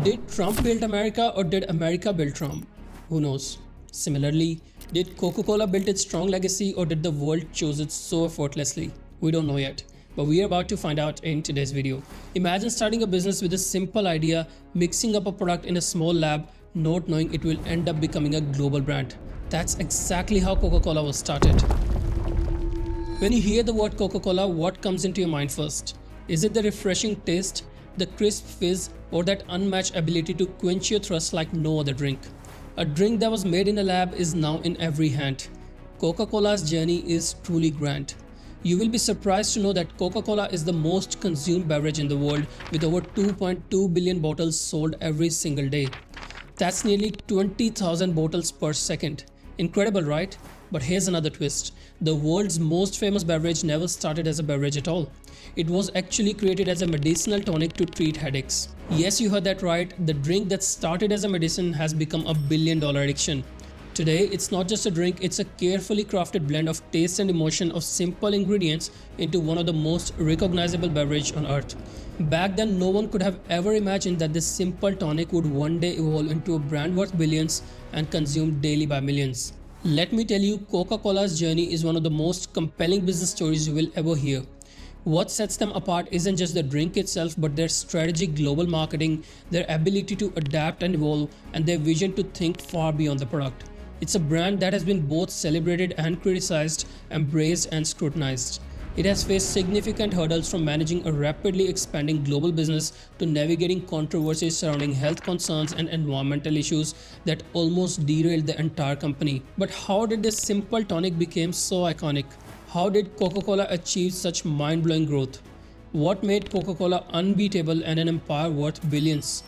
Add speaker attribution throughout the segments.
Speaker 1: Did Trump build America or did America build Trump? Who knows? Similarly, did Coca-Cola build its strong legacy or did the world choose it so effortlessly? We don't know yet, but we are about to find out in today's video. Imagine starting a business with a simple idea, mixing up a product in a small lab, not knowing it will end up becoming a global brand. That's exactly how Coca-Cola was started. When you hear the word Coca-Cola, what comes into your mind first? Is it the refreshing taste, the crisp fizz, or that unmatched ability to quench your thirst like no other drink? A drink that was made in a lab is now in every hand. Coca-Cola's journey is truly grand. You will be surprised to know that Coca-Cola is the most consumed beverage in the world with over 2.2 billion bottles sold every single day. That's nearly 20,000 bottles per second. Incredible, right? But here's another twist. The world's most famous beverage never started as a beverage at all. It was actually created as a medicinal tonic to treat headaches. Yes, you heard that right. The drink that started as a medicine has become a billion-dollar addiction. Today, it's not just a drink, it's a carefully crafted blend of taste and emotion of simple ingredients into one of the most recognizable beverages on earth. Back then, no one could have ever imagined that this simple tonic would one day evolve into a brand worth billions and consumed daily by millions. Let me tell you, Coca-Cola's journey is one of the most compelling business stories you will ever hear. What sets them apart isn't just the drink itself, but their strategic global marketing, their ability to adapt and evolve, and their vision to think far beyond the product. It's a brand that has been both celebrated and criticized, embraced and scrutinized. It has faced significant hurdles from managing a rapidly expanding global business to navigating controversies surrounding health concerns and environmental issues that almost derailed the entire company. But how did this simple tonic become so iconic? How did Coca-Cola achieve such mind-blowing growth? What made Coca-Cola unbeatable and an empire worth billions?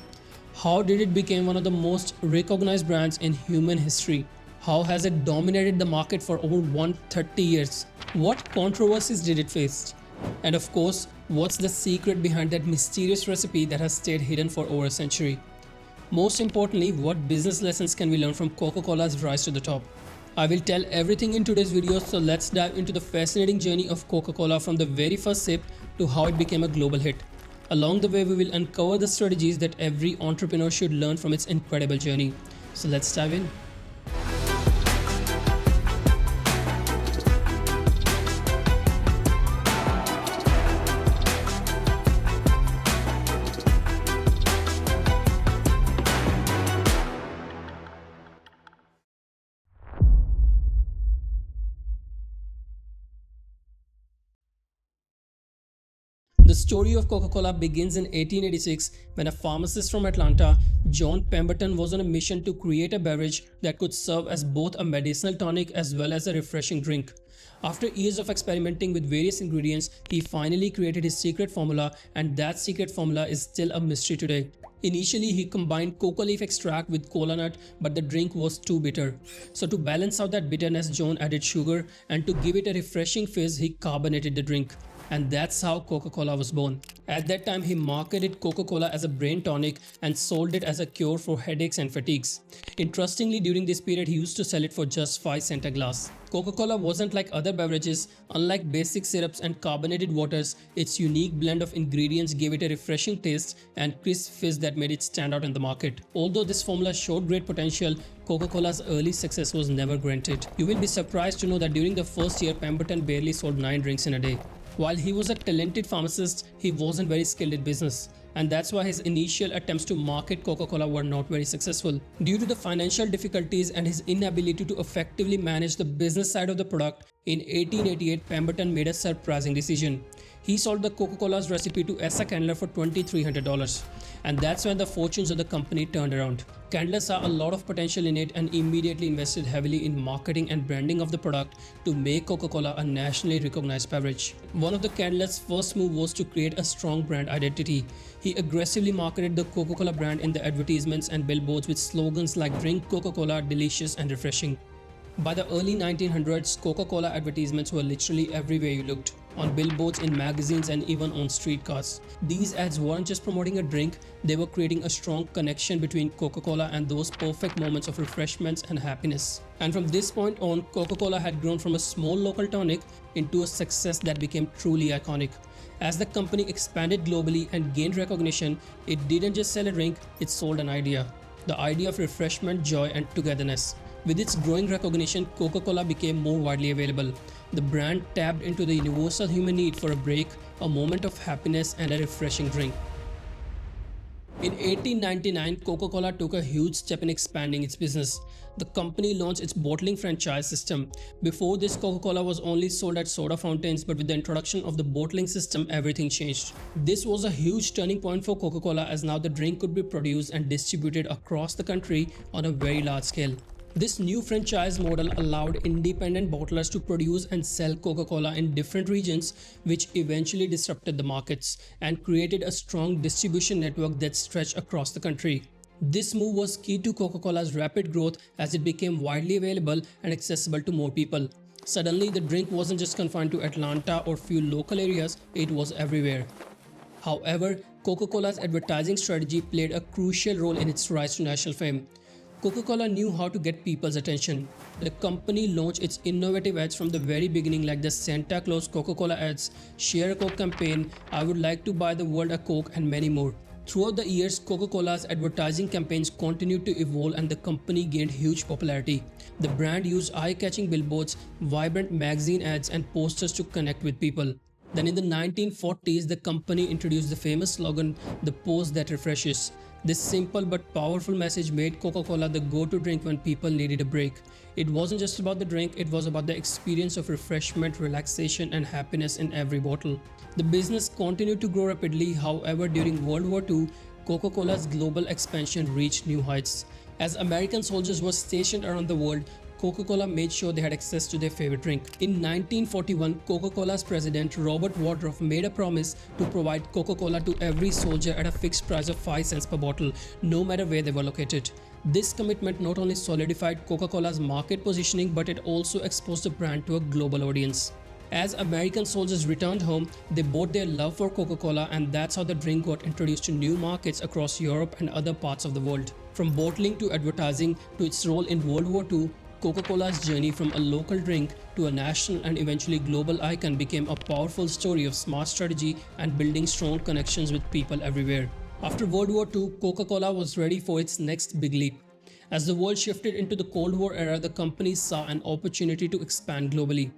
Speaker 1: How did it become one of the most recognized brands in human history? How has it dominated the market for over 130 years? What controversies did it face? And of course, what's the secret behind that mysterious recipe that has stayed hidden for over a century? Most importantly, what business lessons can we learn from Coca-Cola's rise to the top? I will tell everything in today's video, so let's dive into the fascinating journey of Coca-Cola from the very first sip to how it became a global hit. Along the way, we will uncover the strategies that every entrepreneur should learn from its incredible journey. So let's dive in. The story of Coca-Cola begins in 1886 when a pharmacist from Atlanta, John Pemberton, was on a mission to create a beverage that could serve as both a medicinal tonic as well as a refreshing drink. After years of experimenting with various ingredients, he finally created his secret formula, and that secret formula is still a mystery today. Initially, he combined coca leaf extract with cola nut, but the drink was too bitter. So to balance out that bitterness, John added sugar, and to give it a refreshing fizz, he carbonated the drink. And that's how Coca-Cola was born. At that time, he marketed Coca-Cola as a brain tonic and sold it as a cure for headaches and fatigues. Interestingly, during this period, he used to sell it for just 5 cents a glass. Coca-Cola wasn't like other beverages. Unlike basic syrups and carbonated waters, its unique blend of ingredients gave it a refreshing taste and crisp fizz that made it stand out in the market. Although this formula showed great potential, Coca-Cola's early success was never granted. You will be surprised to know that during the first year, Pemberton barely sold 9 drinks in a day. While he was a talented pharmacist, he wasn't very skilled in business, and that's why his initial attempts to market Coca-Cola were not very successful. Due to the financial difficulties and his inability to effectively manage the business side of the product, in 1888, Pemberton made a surprising decision. He sold the Coca-Cola's recipe to Asa Candler for $2,300, and that's when the fortunes of the company turned around. Candler saw a lot of potential in it and immediately invested heavily in marketing and branding of the product to make Coca-Cola a nationally recognized beverage. One of the Candler's first move was to create a strong brand identity. He aggressively marketed the Coca-Cola brand in the advertisements and billboards with slogans like "Drink Coca-Cola, delicious and refreshing." By the early 1900s, Coca-Cola advertisements were literally everywhere you looked, on billboards, in magazines, and even on streetcars. These ads weren't just promoting a drink, they were creating a strong connection between Coca-Cola and those perfect moments of refreshments and happiness. And from this point on, Coca-Cola had grown from a small local tonic into a success that became truly iconic. As the company expanded globally and gained recognition, it didn't just sell a drink, it sold an idea. The idea of refreshment, joy, and togetherness. With its growing recognition, Coca-Cola became more widely available. The brand tapped into the universal human need for a break, a moment of happiness, and a refreshing drink. In 1899, Coca-Cola took a huge step in expanding its business. The company launched its bottling franchise system. Before this, Coca-Cola was only sold at soda fountains, but with the introduction of the bottling system, everything changed. This was a huge turning point for Coca-Cola, as now the drink could be produced and distributed across the country on a very large scale. This new franchise model allowed independent bottlers to produce and sell Coca-Cola in different regions, which eventually disrupted the markets and created a strong distribution network that stretched across the country. This move was key to Coca-Cola's rapid growth as it became widely available and accessible to more people. Suddenly, the drink wasn't just confined to Atlanta or few local areas, it was everywhere. However, Coca-Cola's advertising strategy played a crucial role in its rise to national fame. Coca-Cola knew how to get people's attention. The company launched its innovative ads from the very beginning, like the Santa Claus Coca-Cola ads, Share a Coke campaign, I would like to buy the world a Coke, and many more. Throughout the years, Coca-Cola's advertising campaigns continued to evolve and the company gained huge popularity. The brand used eye-catching billboards, vibrant magazine ads, and posters to connect with people. Then in the 1940s, the company introduced the famous slogan, "The pause that refreshes." This simple but powerful message made Coca-Cola the go-to drink when people needed a break. It wasn't just about the drink, it was about the experience of refreshment, relaxation, and happiness in every bottle. The business continued to grow rapidly, however, during World War II, Coca-Cola's global expansion reached new heights. As American soldiers were stationed around the world, Coca-Cola made sure they had access to their favorite drink. In 1941, Coca-Cola's president Robert Woodruff made a promise to provide Coca-Cola to every soldier at a fixed price of 5 cents per bottle, no matter where they were located. This commitment not only solidified Coca-Cola's market positioning, but it also exposed the brand to a global audience. As American soldiers returned home, they bought their love for Coca-Cola, and that's how the drink got introduced to new markets across Europe and other parts of the world. From bottling to advertising to its role in World War II, Coca-Cola's journey from a local drink to a national and eventually global icon became a powerful story of smart strategy and building strong connections with people everywhere. After World War II, Coca-Cola was ready for its next big leap. As the world shifted into the Cold War era, the company saw an opportunity to expand globally.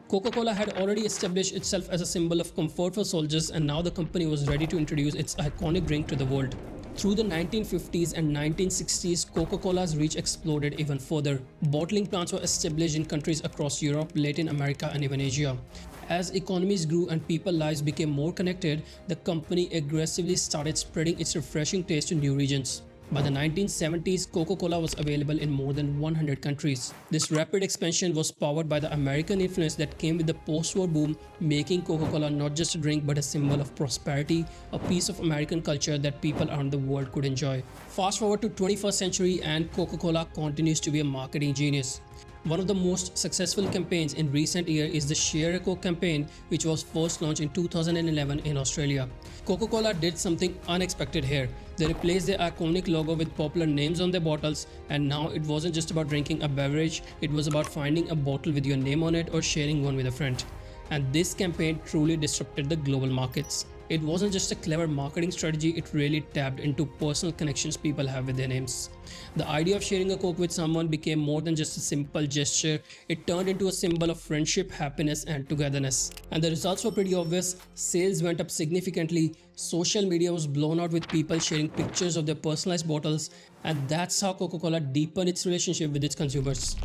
Speaker 1: Coca-Cola had already established itself as a symbol of comfort for soldiers, and now the company was ready to introduce its iconic drink to the world. Through the 1950s and 1960s, Coca-Cola's reach exploded even further. Bottling plants were established in countries across Europe, Latin America, and even Asia. As economies grew and people's lives became more connected, the company aggressively started spreading its refreshing taste to new regions. By the 1970s, Coca-Cola was available in more than 100 countries. This rapid expansion was powered by the American influence that came with the post-war boom, making Coca-Cola not just a drink but a symbol of prosperity, a piece of American culture that people around the world could enjoy. Fast forward to 21st century and Coca-Cola continues to be a marketing genius. One of the most successful campaigns in recent years is the Share a Coke campaign, which was first launched in 2011 in Australia. Coca-Cola did something unexpected here. They replaced their iconic logo with popular names on their bottles, and now it wasn't just about drinking a beverage, it was about finding a bottle with your name on it or sharing one with a friend. And this campaign truly disrupted the global markets. It wasn't just a clever marketing strategy, it really tapped into personal connections people have with their names. The idea of sharing a Coke with someone became more than just a simple gesture, it turned into a symbol of friendship, happiness, and togetherness. And the results were pretty obvious. Sales went up significantly, social media was blown out with people sharing pictures of their personalized bottles, and that's how Coca-Cola deepened its relationship with its consumers.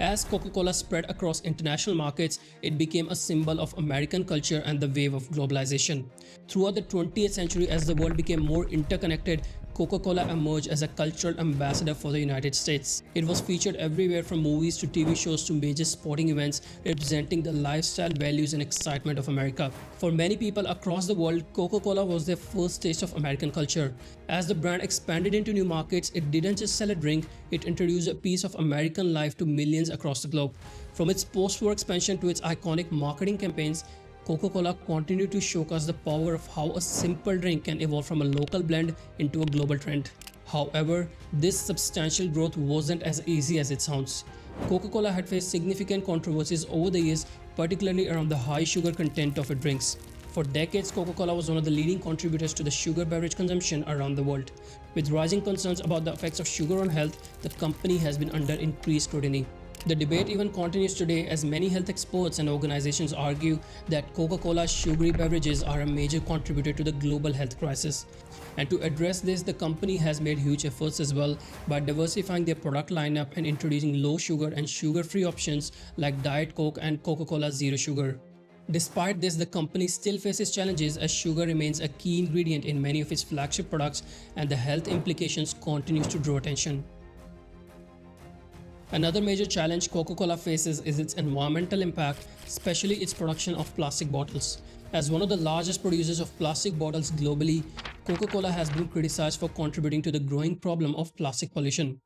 Speaker 1: As Coca-Cola spread across international markets, it became a symbol of American culture and the wave of globalization. Throughout the 20th century, as the world became more interconnected, Coca-Cola emerged as a cultural ambassador for the United States. It was featured everywhere from movies to TV shows to major sporting events, representing the lifestyle, values, and excitement of America. For many people across the world, Coca-Cola was their first taste of American culture. As the brand expanded into new markets, it didn't just sell a drink, it introduced a piece of American life to millions across the globe. From its post-war expansion to its iconic marketing campaigns, Coca-Cola continued to showcase the power of how a simple drink can evolve from a local blend into a global trend. However, this substantial growth wasn't as easy as it sounds. Coca-Cola had faced significant controversies over the years, particularly around the high sugar content of its drinks. For decades, Coca-Cola was one of the leading contributors to the sugar beverage consumption around the world. With rising concerns about the effects of sugar on health, the company has been under increased scrutiny. The debate even continues today as many health experts and organizations argue that Coca-Cola's sugary beverages are a major contributor to the global health crisis. And to address this, the company has made huge efforts as well by diversifying their product lineup and introducing low sugar and sugar-free options like Diet Coke and Coca-Cola Zero Sugar. Despite this, the company still faces challenges as sugar remains a key ingredient in many of its flagship products and the health implications continues to draw attention. Another major challenge Coca-Cola faces is its environmental impact, especially its production of plastic bottles. As one of the largest producers of plastic bottles globally, Coca-Cola has been criticized for contributing to the growing problem of plastic pollution.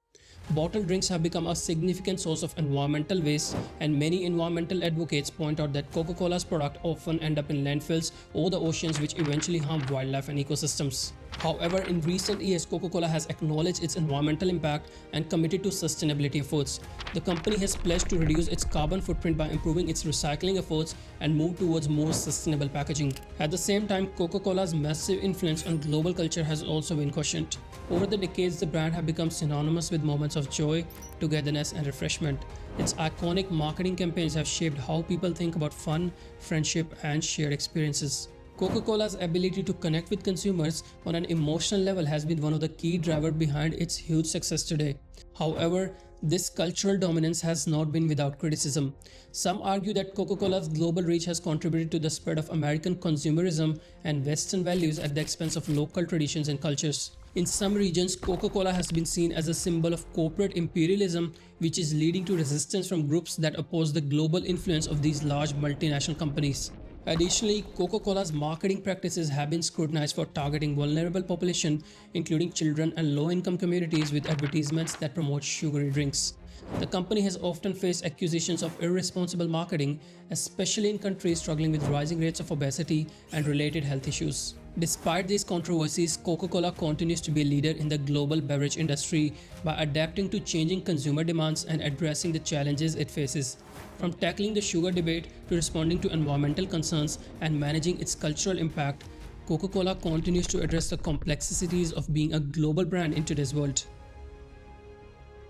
Speaker 1: Bottled drinks have become a significant source of environmental waste, and many environmental advocates point out that Coca-Cola's products often end up in landfills or the oceans, which eventually harm wildlife and ecosystems. However, in recent years, Coca-Cola has acknowledged its environmental impact and committed to sustainability efforts. The company has pledged to reduce its carbon footprint by improving its recycling efforts and move towards more sustainable packaging. At the same time, Coca-Cola's massive influence on global culture has also been questioned. Over the decades, the brand has become synonymous with moments of joy, togetherness, and refreshment. Its iconic marketing campaigns have shaped how people think about fun, friendship, and shared experiences. Coca-Cola's ability to connect with consumers on an emotional level has been one of the key drivers behind its huge success today. However, this cultural dominance has not been without criticism. Some argue that Coca-Cola's global reach has contributed to the spread of American consumerism and Western values at the expense of local traditions and cultures. In some regions, Coca-Cola has been seen as a symbol of corporate imperialism, which is leading to resistance from groups that oppose the global influence of these large multinational companies. Additionally, Coca-Cola's marketing practices have been scrutinized for targeting vulnerable population, including children and low-income communities with advertisements that promote sugary drinks. The company has often faced accusations of irresponsible marketing, especially in countries struggling with rising rates of obesity and related health issues. Despite these controversies, Coca-Cola continues to be a leader in the global beverage industry by adapting to changing consumer demands and addressing the challenges it faces. From tackling the sugar debate to responding to environmental concerns and managing its cultural impact, Coca-Cola continues to address the complexities of being a global brand in today's world.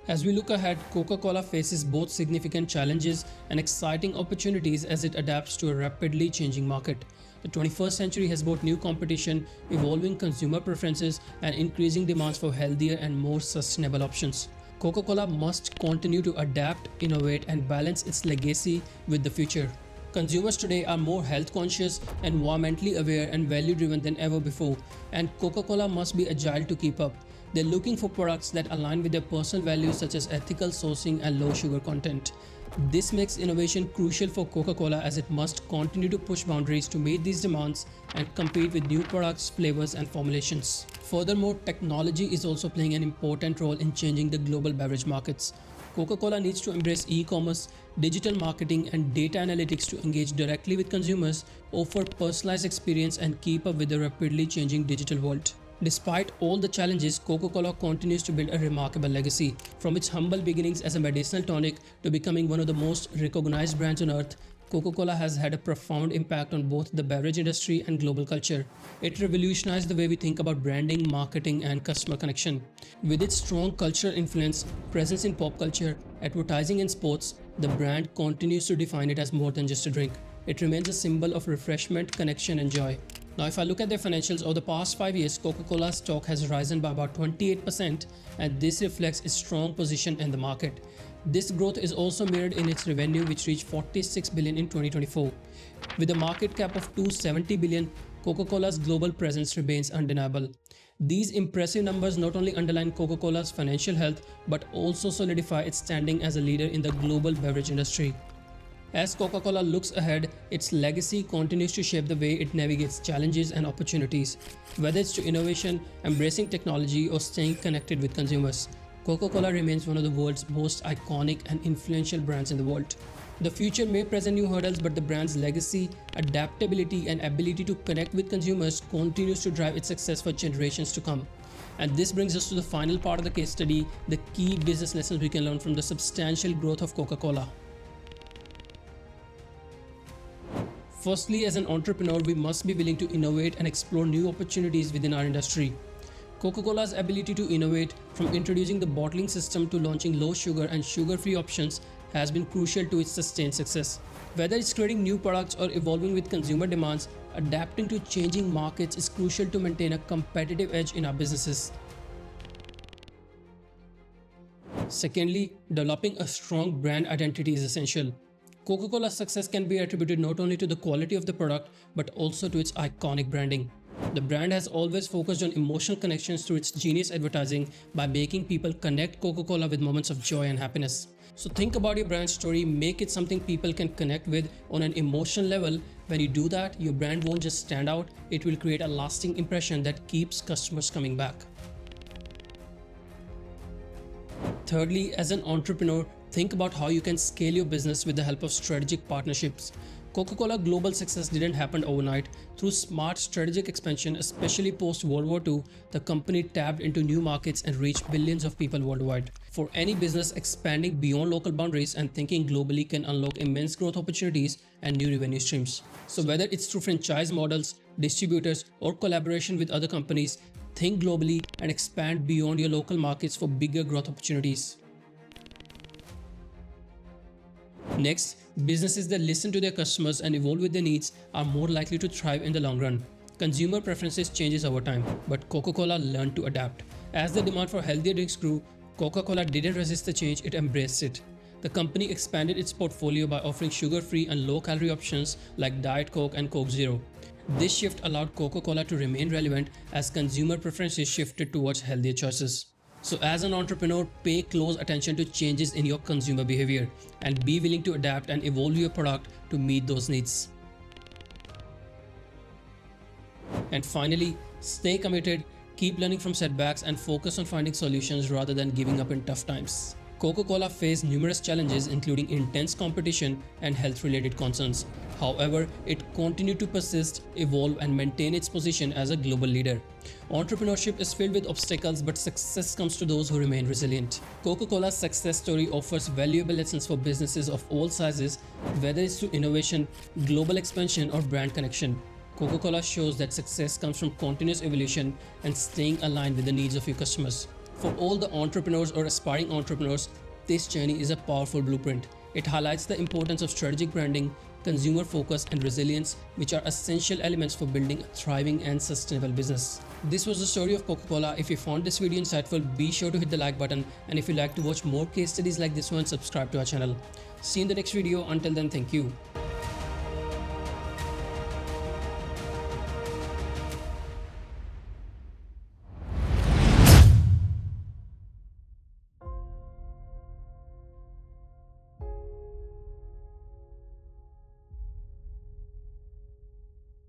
Speaker 1: As we look ahead, Coca-Cola faces both significant challenges and exciting opportunities as it adapts to a rapidly changing market. The 21st century has brought new competition, evolving consumer preferences, and increasing demands for healthier and more sustainable options. Coca-Cola must continue to adapt, innovate, and balance its legacy with the future. Consumers today are more health conscious, environmentally aware, and value driven than ever before, and Coca-Cola must be agile to keep up. They're looking for products that align with their personal values such as ethical sourcing and low sugar content. This makes innovation crucial for Coca-Cola as it must continue to push boundaries to meet these demands and compete with new products, flavors, and formulations. Furthermore, technology is also playing an important role in changing the global beverage markets. Coca-Cola needs to embrace e-commerce, digital marketing, and data analytics to engage directly with consumers, offer personalized experience, and keep up with the rapidly changing digital world. Despite all the challenges, Coca-Cola continues to build a remarkable legacy. From its humble beginnings as a medicinal tonic to becoming one of the most recognized brands on earth, Coca-Cola has had a profound impact on both the beverage industry and global culture. It revolutionized the way we think about branding, marketing, and customer connection. With its strong cultural influence, presence in pop culture, advertising, and sports, the brand continues to define it as more than just a drink. It remains a symbol of refreshment, connection, and joy. Now, if I look at their financials over the past 5 years, Coca-Cola's stock has risen by about 28%, and this reflects its strong position in the market. This growth is also mirrored in its revenue, which reached 46 billion in 2024. With a market cap of 270 billion, Coca-Cola's global presence remains undeniable. These impressive numbers not only underline Coca-Cola's financial health but also solidify its standing as a leader in the global beverage industry. As Coca-Cola looks ahead, its legacy continues to shape the way it navigates challenges and opportunities. Whether it's to innovation, embracing technology, or staying connected with consumers, Coca-Cola remains one of the world's most iconic and influential brands in the world. The future may present new hurdles, but the brand's legacy, adaptability, and ability to connect with consumers continues to drive its success for generations to come. And this brings us to the final part of the case study, the key business lessons we can learn from the substantial growth of Coca-Cola. Firstly, as an entrepreneur, we must be willing to innovate and explore new opportunities within our industry. Coca-Cola's ability to innovate, from introducing the bottling system to launching low sugar and sugar-free options, has been crucial to its sustained success. Whether it's creating new products or evolving with consumer demands, adapting to changing markets is crucial to maintain a competitive edge in our businesses. Secondly, developing a strong brand identity is essential. Coca-Cola's success can be attributed not only to the quality of the product but also to its iconic branding. The brand has always focused on emotional connections through its genius advertising by making people connect Coca-Cola with moments of joy and happiness. So think about your brand story, make it something people can connect with on an emotional level. When you do that, your brand won't just stand out, it will create a lasting impression that keeps customers coming back. Thirdly, as an entrepreneur, think about how you can scale your business with the help of strategic partnerships. Coca-Cola global success didn't happen overnight. Through smart strategic expansion, especially post-World War II, the company tapped into new markets and reached billions of people worldwide. For any business, expanding beyond local boundaries and thinking globally can unlock immense growth opportunities and new revenue streams. So whether it's through franchise models, distributors, or collaboration with other companies, think globally and expand beyond your local markets for bigger growth opportunities. Next, businesses that listen to their customers and evolve with their needs are more likely to thrive in the long run. Consumer preferences changes over time, but Coca-Cola learned to adapt. As the demand for healthier drinks grew, Coca-Cola didn't resist the change, it embraced it. The company expanded its portfolio by offering sugar-free and low-calorie options like Diet Coke and Coke Zero. This shift allowed Coca-Cola to remain relevant as consumer preferences shifted towards healthier choices. So as an entrepreneur, pay close attention to changes in your consumer behavior and be willing to adapt and evolve your product to meet those needs. And finally, stay committed, keep learning from setbacks and focus on finding solutions rather than giving up in tough times. Coca-Cola faced numerous challenges including intense competition and health-related concerns. However, it continued to persist, evolve and maintain its position as a global leader. Entrepreneurship is filled with obstacles, but success comes to those who remain resilient. Coca-Cola's success story offers valuable lessons for businesses of all sizes, whether it's through innovation, global expansion or brand connection. Coca-Cola shows that success comes from continuous evolution and staying aligned with the needs of your customers. For all the entrepreneurs or aspiring entrepreneurs, this journey is a powerful blueprint. It highlights the importance of strategic branding, consumer focus and resilience, which are essential elements for building a thriving and sustainable business. This was the story of Coca-Cola. If you found this video insightful, be sure to hit the like button, and if you like to watch more case studies like this one, subscribe to our channel. See you in the next video. Until then, thank you.